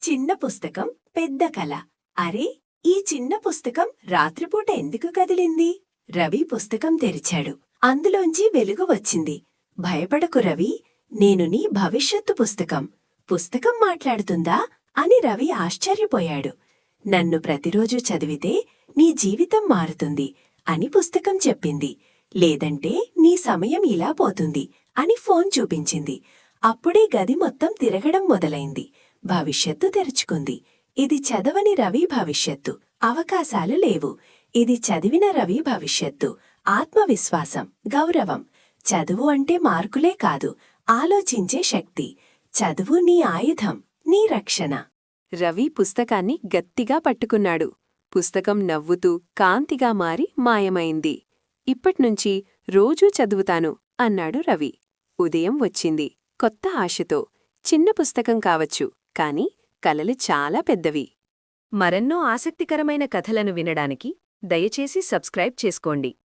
చిన్న పుస్తకం పెద్ద కల. అరే, ఈ చిన్న పుస్తకం రాత్రిపూట ఎందుకు కదిలింది? రవి పుస్తకం తెరిచాడు. అందులోంచి వెలుగు వచ్చింది. భయపడకు రవి, నేను నీ భవిష్యత్తు పుస్తకం. పుస్తకం మాట్లాడుతుందా అని రవి ఆశ్చర్యపోయాడు. నన్ను ప్రతిరోజూ చదివితే నీ జీవితం మారుతుంది అని పుస్తకం చెప్పింది. లేదంటే నీ సమయం ఇలా పోతుంది అని ఫోన్ చూపించింది. అప్పుడే గది మొత్తం తిరగడం మొదలైంది. భవిష్యత్తు తెరుచుకుంది. ఇది చదవని రవి భవిష్యత్తు. అవకాశాలు లేవు. ఇది చదివిన రవి భవిష్యత్తు. ఆత్మవిశ్వాసం, గౌరవం. చదువు అంటే మార్కులే కాదు, ఆలోచించే శక్తి. చదువు నీ ఆయుధం, నీ రక్షణ. రవి పుస్తకాన్ని గట్టిగా పట్టుకున్నాడు. పుస్తకం నవ్వుతూ కాంతిగా మారి మాయమైంది. ఇప్పట్నుంచి రోజూ చదువుతాను అన్నాడు రవి. ఉదయం వచ్చింది కొత్త ఆశతో. చిన్న పుస్తకం కావచ్చు, కాని కలలు చాలా పెద్దవి. మరెన్నో ఆసక్తికరమైన కథలను వినడానికి దయచేసి సబ్స్క్రైబ్ చేసుకోండి.